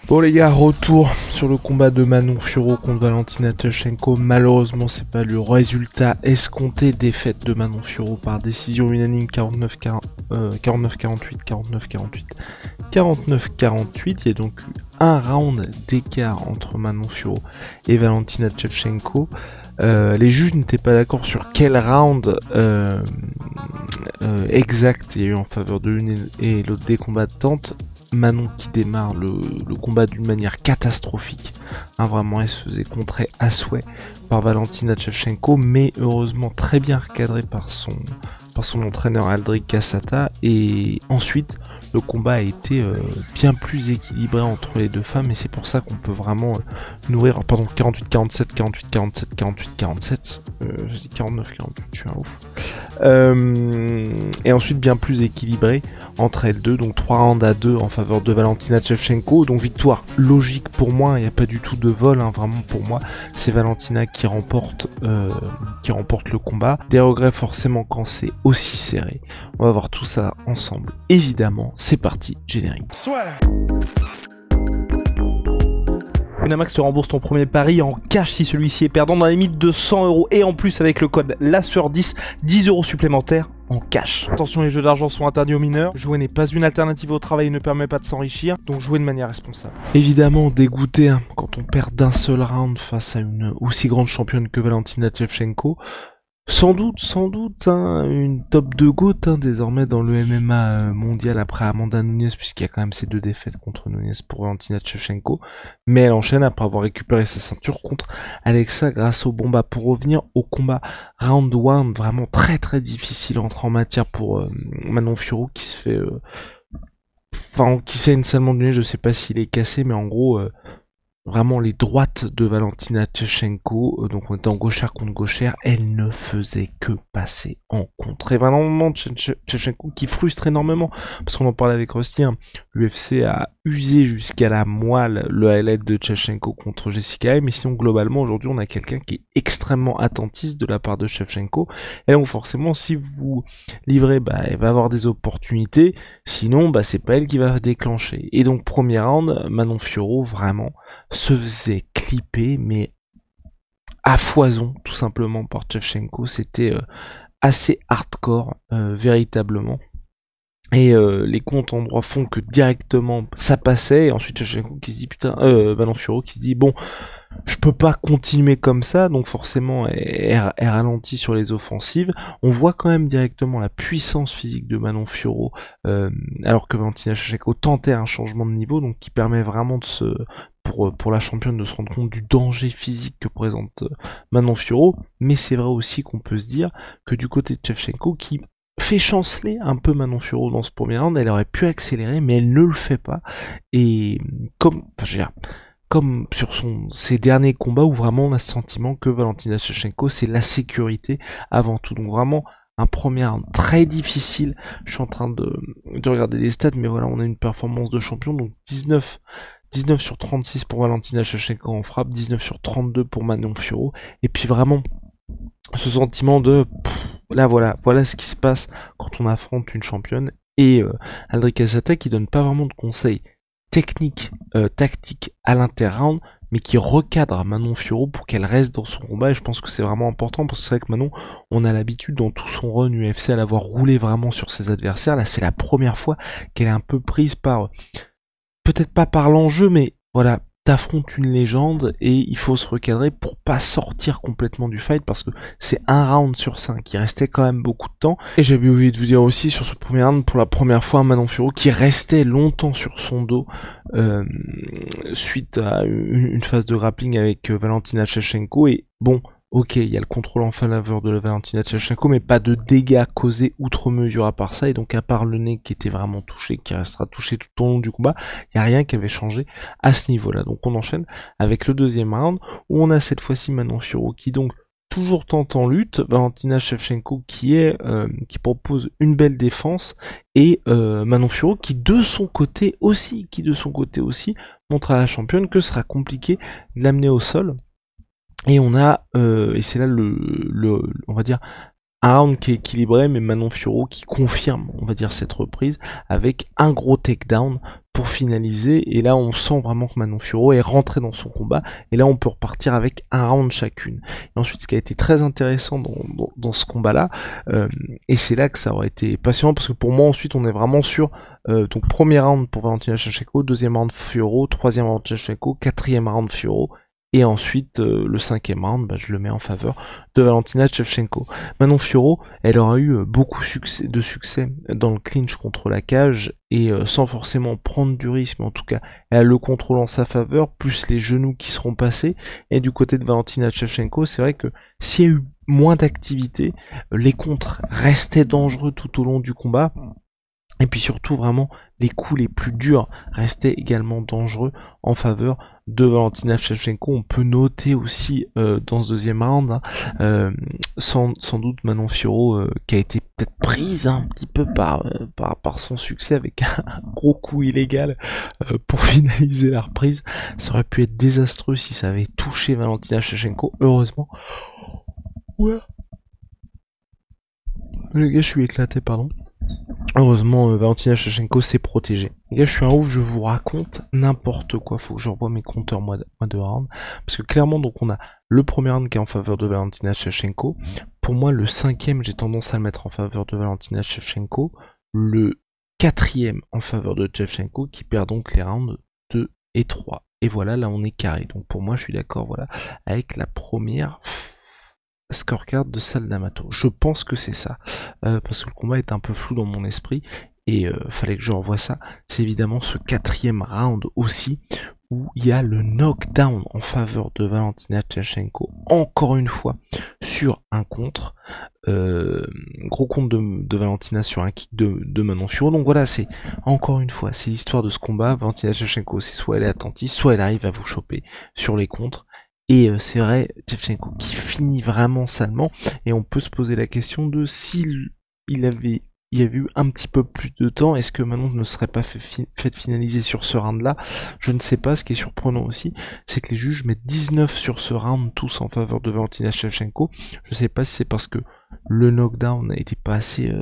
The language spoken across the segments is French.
Bon les gars, retour sur le combat de Manon Fiorot contre Valentina Shevchenko. Malheureusement, c'est pas le résultat escompté. Défaite de Manon Fiorot par décision unanime 49-48, 49-48, 49-48. Il y a donc eu un round d'écart entre Manon Fiorot et Valentina Shevchenko. Les juges n'étaient pas d'accord sur quel round exact il y a eu en faveur de l'une et l'autre des combattantes. Manon qui démarre le combat d'une manière catastrophique, vraiment elle se faisait contrer à souhait par Valentina Shevchenko, mais heureusement très bien recadré par son entraîneur Aldric Cassata. Et ensuite le combat a été bien plus équilibré entre les deux femmes, et c'est pour ça qu'on peut vraiment nourrir, pardon, 48-47, 48-47, 48-47, j'ai dit 49-48, je suis un ouf. Et ensuite bien plus équilibré entre elles deux, donc 3 rounds à 2 en faveur de Valentina Shevchenko, donc victoire logique pour moi, il n'y a pas du tout de vol, vraiment pour moi, c'est Valentina qui remporte le combat. Des regrets forcément quand c'est aussi serré. On va voir tout ça ensemble, évidemment. C'est parti, générique. Winamax te rembourse ton premier pari en cash si celui-ci est perdant dans la limite de 100 €, et en plus avec le code LASSUEUR10, 10 € supplémentaires en cash. Attention, les jeux d'argent sont interdits aux mineurs. Jouer n'est pas une alternative au travail et ne permet pas de s'enrichir, donc jouez de manière responsable. Évidemment, dégoûté quand on perd d'un seul round face à une aussi grande championne que Valentina Shevchenko. Sans doute, une top 2 GOAT désormais dans le MMA mondial après Amanda Nunes, puisqu'il y a quand même ces 2 défaites contre Nunes pour Valentina Shevchenko. Mais elle enchaîne après avoir récupéré sa ceinture contre Alexa Grasso. Bon bah, pour revenir au combat round 1, vraiment très très difficile en matière pour Manon Fiorot qui se fait... qui saigne salement du nez, je sais pas s'il est cassé, mais en gros... vraiment les droites de Valentina Shevchenko, donc on était en gauchère contre gauchère, elle ne faisait que passer en contre. Et vraiment Shevchenko qui frustre énormément, parce qu'on en parlait avec Rusty, l'UFC a usé jusqu'à la moelle le highlight de Shevchenko contre Jessica, mais sinon globalement aujourd'hui on a quelqu'un qui est extrêmement attentiste de la part de Shevchenko, et donc forcément si vous livrez, elle va avoir des opportunités, sinon c'est pas elle qui va déclencher. Et donc premier round, Manon Fiorot vraiment se faisait clipper, mais à foison, tout simplement, par Shevchenko. C'était assez hardcore, véritablement. Et les comptes en droit font que directement ça passait, et ensuite Shevchenko qui se dit putain, Manon Fiorot qui se dit bon, je peux pas continuer comme ça, donc forcément elle ralentit sur les offensives. On voit quand même directement la puissance physique de Manon Fiorot, alors que Valentina Shevchenko tentait un changement de niveau, donc qui permet vraiment de pour la championne de se rendre compte du danger physique que présente Manon Fiorot. Mais c'est vrai aussi qu'on peut se dire que du côté de Shevchenko, qui fait chanceler un peu Manon Fiorot dans ce premier round, elle aurait pu accélérer, mais elle ne le fait pas. Et comme sur ses derniers combats où vraiment on a ce sentiment que Valentina Shevchenko c'est la sécurité avant tout. Donc vraiment un premier round très difficile. Je suis en train de regarder les stats, mais voilà, on a une performance de champion, donc 19 sur 36 pour Valentina Shevchenko en frappe, 19 sur 32 pour Manon Fiorot, et puis vraiment ce sentiment de là voilà ce qui se passe quand on affronte une championne. Et Aldric Cassata qui donne pas vraiment de conseils techniques, tactiques à l'inter-round, mais qui recadre Manon Fiorot pour qu'elle reste dans son combat. Et je pense que c'est vraiment important, parce que c'est vrai que Manon, on a l'habitude dans tout son run UFC à l'avoir roulé vraiment sur ses adversaires. Là c'est la première fois qu'elle est un peu prise par, peut-être pas par l'enjeu, mais voilà, t'affrontes une légende et il faut se recadrer pour pas sortir complètement du fight, parce que c'est un round sur 5, il restait quand même beaucoup de temps. Et j'avais oublié de vous dire aussi sur ce premier round, pour la première fois, Manon Fiorot qui restait longtemps sur son dos suite à une phase de grappling avec Valentina Shevchenko. Et bon, ok, il y a le contrôle en faveur de la Valentina Shevchenko, mais pas de dégâts causés outre mesure à part ça. Et donc à part le nez qui était vraiment touché, qui restera touché tout au long du combat, il n'y a rien qui avait changé à ce niveau-là. Donc on enchaîne avec le deuxième round, où on a cette fois-ci Manon Fiorot qui donc toujours tente en lutte, Valentina Shevchenko qui propose une belle défense, et Manon Fiorot qui de son côté aussi montre à la championne que ce sera compliqué de l'amener au sol. Et on a, et c'est là on va dire, un round qui est équilibré, mais Manon Fiorot qui confirme, on va dire, cette reprise avec un gros takedown pour finaliser. Et là, on sent vraiment que Manon Fiorot est rentrée dans son combat. Et là, on peut repartir avec un round chacune. Et ensuite, ce qui a été très intéressant dans ce combat-là, et c'est là que ça aurait été passionnant, parce que pour moi, ensuite, on est vraiment sur donc premier round pour Valentina Shevchenko, deuxième round Fiorot, troisième round Shevchenko, quatrième round Fiorot. Et ensuite, le cinquième round, je le mets en faveur de Valentina Shevchenko. Manon Fiorot, elle aura eu beaucoup de succès dans le clinch contre la cage, et sans forcément prendre du risque, mais en tout cas, elle a le contrôle en sa faveur, plus les genoux qui seront passés. Et du côté de Valentina Shevchenko, c'est vrai que s'il y a eu moins d'activité, les contres restaient dangereux tout au long du combat. Et puis surtout, vraiment, les coups les plus durs restaient également dangereux en faveur de Valentina Shevchenko. On peut noter aussi dans ce deuxième round, sans doute Manon Fiorot qui a été peut-être prise un petit peu par son succès avec un gros coup illégal pour finaliser la reprise. Ça aurait pu être désastreux si ça avait touché Valentina Shevchenko. Heureusement. Ouais. Les gars, je suis éclaté, pardon. Heureusement, Valentina Shevchenko s'est protégée. Les gars, je suis un ouf, je vous raconte n'importe quoi. Faut que je revoie mes compteurs moi de round. Parce que clairement, donc on a le premier round qui est en faveur de Valentina Shevchenko. Pour moi, le cinquième, j'ai tendance à le mettre en faveur de Valentina Shevchenko. Le quatrième en faveur de Shevchenko, qui perd donc les rounds 2 et 3. Et voilà, là on est carré. Donc pour moi, je suis d'accord, voilà, avec la première scorecard de salle d'amato. Je pense que c'est ça, parce que le combat est un peu flou dans mon esprit, et fallait que je revoie ça. C'est évidemment ce quatrième round aussi, où il y a le knockdown en faveur de Valentina Shevchenko, encore une fois, sur un contre. Gros compte de Valentina sur un kick de Manon Fiorot. Donc voilà, c'est encore une fois, c'est l'histoire de ce combat. Valentina Shevchenko, c'est soit elle est attentiste, soit elle arrive à vous choper sur les contres. Et c'est vrai, Shevchenko qui finit vraiment salement, et on peut se poser la question de s'il y avait eu un petit peu plus de temps, est-ce que Manon ne serait pas fait finaliser sur ce round là? Je ne sais pas. Ce qui est surprenant aussi, c'est que les juges mettent 19 sur ce round, tous en faveur de Valentina Shevchenko. Je ne sais pas si c'est parce que le knockdown n'était pas assez,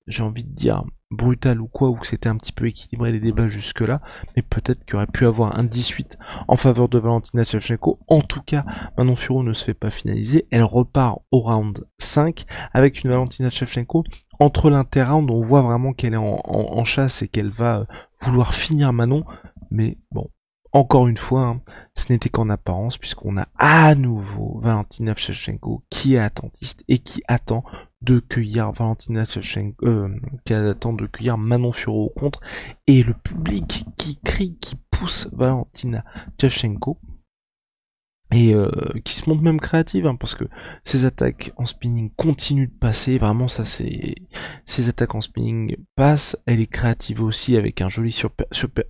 j'ai envie de dire, brutal ou quoi, ou que c'était un petit peu équilibré les débats jusque là, mais peut-être qu'il aurait pu avoir un 18 en faveur de Valentina Shevchenko. En tout cas, Manon Fiorot ne se fait pas finaliser, elle repart au round 5 avec une Valentina Shevchenko entre l'inter-round. On voit vraiment qu'elle est en chasse et qu'elle va vouloir finir Manon, mais bon, encore une fois, hein, ce n'était qu'en apparence, puisqu'on a à nouveau Valentina Shevchenko qui est attentiste et qui attend de cueillir Valentina Shevchenko, qui attend de cueillir Manon Fiorot au contre, et le public qui crie, qui pousse Valentina Shevchenko, et qui se montre même créative, hein, parce que ses attaques en spinning continuent de passer. Vraiment, ça c'est, ses attaques en spinning passent. Elle est créative aussi avec un joli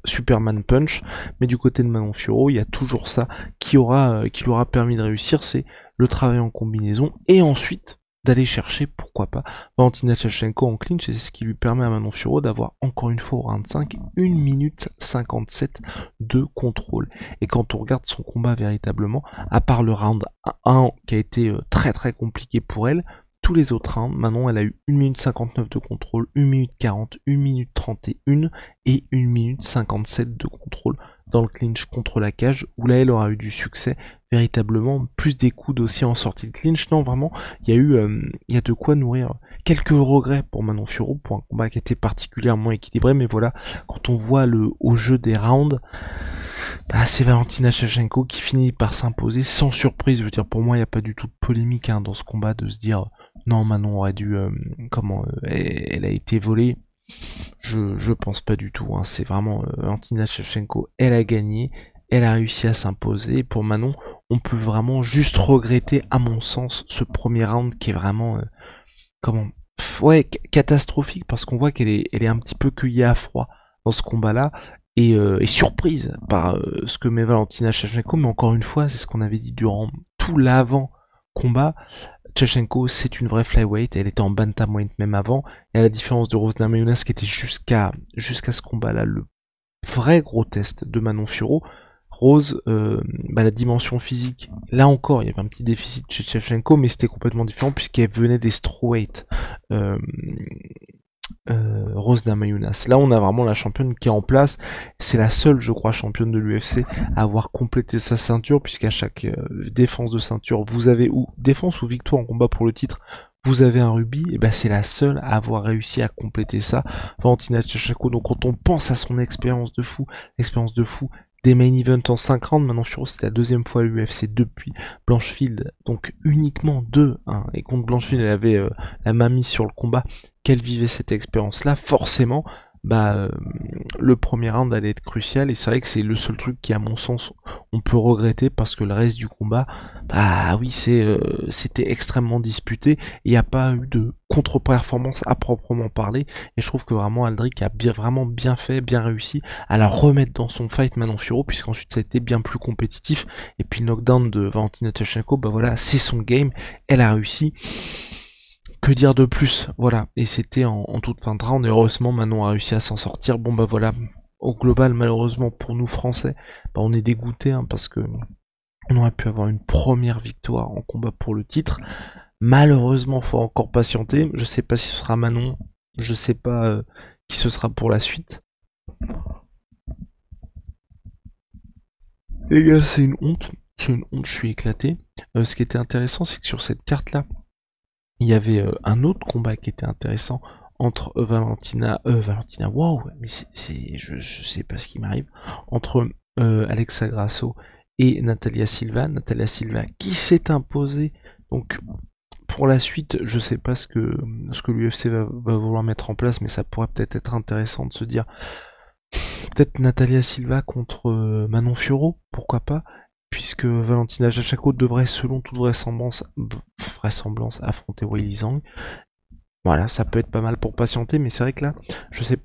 Superman Punch, mais du côté de Manon Fiorot, il y a toujours ça qui lui aura permis de réussir, c'est le travail en combinaison, et ensuite d'aller chercher, pourquoi pas, Valentina Shevchenko en clinch, et c'est ce qui lui permet à Manon Fiorot d'avoir encore une fois au round 5 1 minute 57 de contrôle. Et quand on regarde son combat véritablement, à part le round 1 qui a été très très compliqué pour elle, tous les autres rounds, Manon elle a eu 1 minute 59 de contrôle, 1 minute 40, 1 minute 31 et 1 minute 57 de contrôle dans le clinch contre la cage, où là elle aura eu du succès véritablement, plus des coudes aussi en sortie de clinch. Non, vraiment, il y a de quoi nourrir quelques regrets pour Manon Fiorot, pour un combat qui était particulièrement équilibré, mais voilà, quand on voit au jeu des rounds, c'est Valentina Shevchenko qui finit par s'imposer sans surprise. Je veux dire, pour moi, il n'y a pas du tout de polémique dans ce combat, de se dire non, Manon aurait dû, elle a été volée. Je pense pas du tout, hein. C'est vraiment Valentina Shevchenko, elle a gagné, elle a réussi à s'imposer. Pour Manon, on peut vraiment juste regretter, à mon sens, ce premier round qui est vraiment catastrophique, parce qu'on voit qu'elle est un petit peu cueillie à froid dans ce combat-là, et surprise par ce que met Valentina Shevchenko. Mais encore une fois, c'est ce qu'on avait dit durant tout l'avant-combat. Shevchenko, c'est une vraie flyweight, elle était en bantamweight même avant, et à la différence de Rose Namajunas qui était jusqu'à ce combat-là le vrai gros test de Manon Fiorot, Rose, la dimension physique, là encore, il y avait un petit déficit chez Shevchenko, mais c'était complètement différent puisqu'elle venait des strawweight. Rose Namajunas. Là, on a vraiment la championne qui est en place. C'est la seule, je crois, championne de l'UFC à avoir complété sa ceinture, puisqu'à chaque défense de ceinture, vous avez ou défense ou victoire en combat pour le titre, vous avez un rubis. Et ben, c'est la seule à avoir réussi à compléter ça. Valentina Shevchenko. Donc, quand on pense à son expérience de fou, des main events en 5 rounds, maintenant Furo, c'est la deuxième fois à l'UFC depuis Blanchfield, donc uniquement 2, hein, et contre Blanchfield, elle avait la main mise sur le combat, qu'elle vivait cette expérience-là, forcément, le premier round allait être crucial, et c'est vrai que c'est le seul truc qui, à mon sens, on peut regretter, parce que le reste du combat, oui, c'était extrêmement disputé, et il n'y a pas eu de contre-performance à proprement parler, et je trouve que vraiment Aldric a vraiment bien fait, bien réussi à la remettre dans son fight Manon Fiorot, puisqu'ensuite ça a été bien plus compétitif, et puis le knockdown de Valentina Shevchenko, voilà, c'est son game, elle a réussi. Que dire de plus, voilà, et c'était en toute fin de round, et heureusement Manon a réussi à s'en sortir. Bon voilà, au global, malheureusement pour nous français, on est dégoûté, hein, parce que on aurait pu avoir une première victoire en combat pour le titre. Malheureusement, faut encore patienter. Je sais pas si ce sera Manon, je sais pas qui ce sera pour la suite. Les gars, c'est une honte, je suis éclaté. Ce qui était intéressant, c'est que sur cette carte-là, il y avait un autre combat qui était intéressant entre Valentina, waouh, mais je sais pas ce qui m'arrive, entre Alexa Grasso et Natalia Silva qui s'est imposée. Donc pour la suite, je sais pas ce que l'UFC va vouloir mettre en place, mais ça pourrait peut-être être intéressant de se dire peut-être Natalia Silva contre Manon Fiorot, pourquoi pas, puisque Valentina Shevchenko devrait, selon toute vraisemblance affronter Weili Zhang. Voilà, ça peut être pas mal pour patienter, mais c'est vrai que là, je sais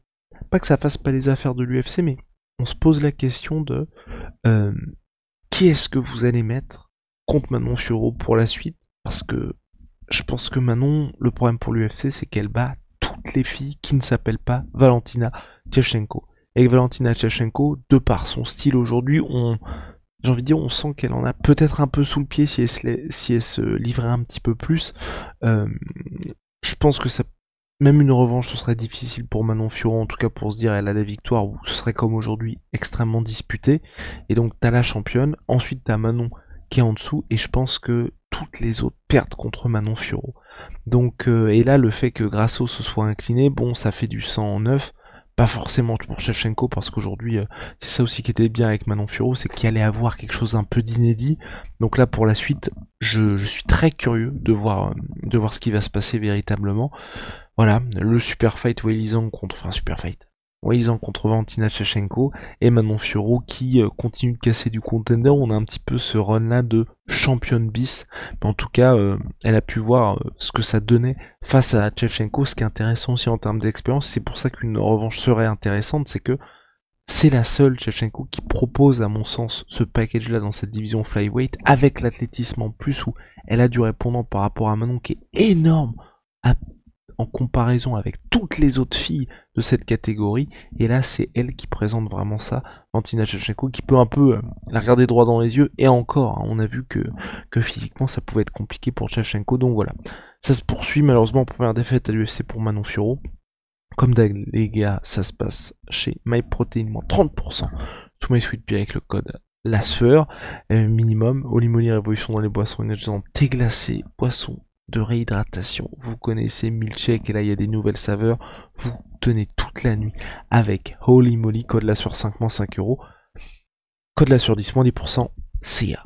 pas que ça fasse pas les affaires de l'UFC, mais on se pose la question de qui est-ce que vous allez mettre contre Manon Fiorot pour la suite, parce que je pense que Manon, le problème pour l'UFC, c'est qu'elle bat toutes les filles qui ne s'appellent pas Valentina Shevchenko. Et Valentina Shevchenko, de par son style aujourd'hui, j'ai envie de dire, on sent qu'elle en a peut-être un peu sous le pied si elle se livrait un petit peu plus. Je pense que même une revanche, ce serait difficile pour Manon Fiorot, en tout cas pour se dire elle a la victoire, ou ce serait comme aujourd'hui extrêmement disputé. Et donc t'as la championne, ensuite t'as Manon qui est en dessous, et je pense que toutes les autres perdent contre Manon Fiorot. Donc, et là, le fait que Grasso se soit incliné, bon, ça fait du 109. Pas forcément pour Shevchenko, parce qu'aujourd'hui, c'est ça aussi qui était bien avec Manon Fiorot, c'est qu'il allait avoir quelque chose un peu d'inédit. Donc là, pour la suite, je suis très curieux de voir ce qui va se passer véritablement. Voilà, le super fight Weili Zhang contre Valentina Shevchenko, et Manon Fiorot qui continue de casser du contender. On a un petit peu ce run là de championne bis, mais en tout cas elle a pu voir ce que ça donnait face à Shevchenko. Ce qui est intéressant aussi en termes d'expérience, c'est pour ça qu'une revanche serait intéressante, c'est que c'est la seule Shevchenko qui propose, à mon sens, ce package là dans cette division flyweight, avec l'athlétisme en plus, où elle a du répondant par rapport à Manon qui est énorme en comparaison avec toutes les autres filles de cette catégorie, et là c'est elle qui présente vraiment ça, Valentina Shevchenko, qui peut un peu la regarder droit dans les yeux, et encore, hein, on a vu que physiquement ça pouvait être compliqué pour Shevchenko. Donc voilà, ça se poursuit malheureusement, première défaite à l'UFC pour Manon Fiorot. Comme les gars, ça se passe chez MyProtein, moins 30% sous MySweetPea avec le code LASFEUR, minimum, Oli révolution dans les boissons énergisantes, thé glacé, boissons de réhydratation, vous connaissez milkshake, et là il y a des nouvelles saveurs, vous tenez toute la nuit avec Holy Moly, code la sur 5 moins 5 euros, code la sur 10 moins 10%, CA.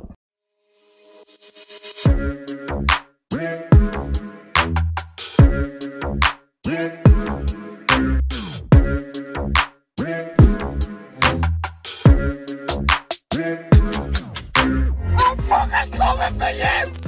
I'm fucking coming for you!